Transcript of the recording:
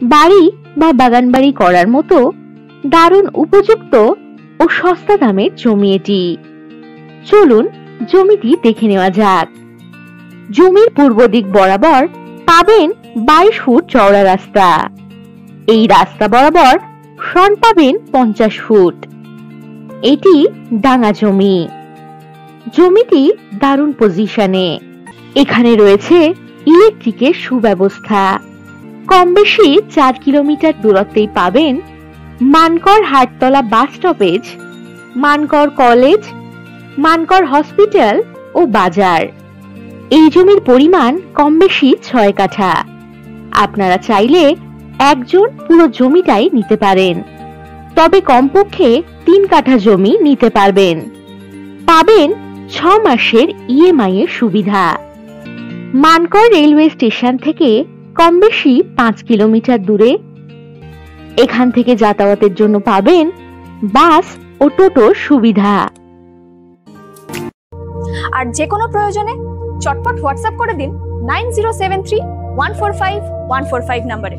বাড়ি বা বাগান বাড়ি করার মতো দারুণ উপযুক্ত ও সস্তা দামের জমি এটি। চলুন জমিটি দেখে নেওয়া যাক। জমির পূর্ব দিক বরাবর পাবেন 22 ফুট চওড়া রাস্তা। এই রাস্তা বরাবর ফ্রন্ট পাবেন 50 ফুট। এটি ডাঙা জমি। জমিটি দারুণ পজিশনে। এখানে রয়েছে ইলেকট্রিকের সুব্যবস্থা। কম বেশি 4 কিলোমিটার দূরত্বেই পাবেন Mankar Hattala bus stoppage, Mankar college, Mankar hospital ও বাজার। এই জমির পরিমাণ কম বেশি 6 কাঠা। আপনারা চাইলে একজন পুরো জমিটাই নিতে পারেন, তবে কমপক্ষে 3 কাঠা জমি নিতে পারবেন। পাবেন 6 মাসের ইএমআই এর সুবিধা। মানকর রেলওয়ে স্টেশন থেকে কম বেশি 5 কিলোমিটার দূরে। এখান থেকে যাতায়াতের জন্য পাবেন বাস ও টোটোর সুবিধা। আর যে কোনো প্রয়োজনে চটপট হোয়াটসঅ্যাপ করে দিন 9073145145 নম্বরে।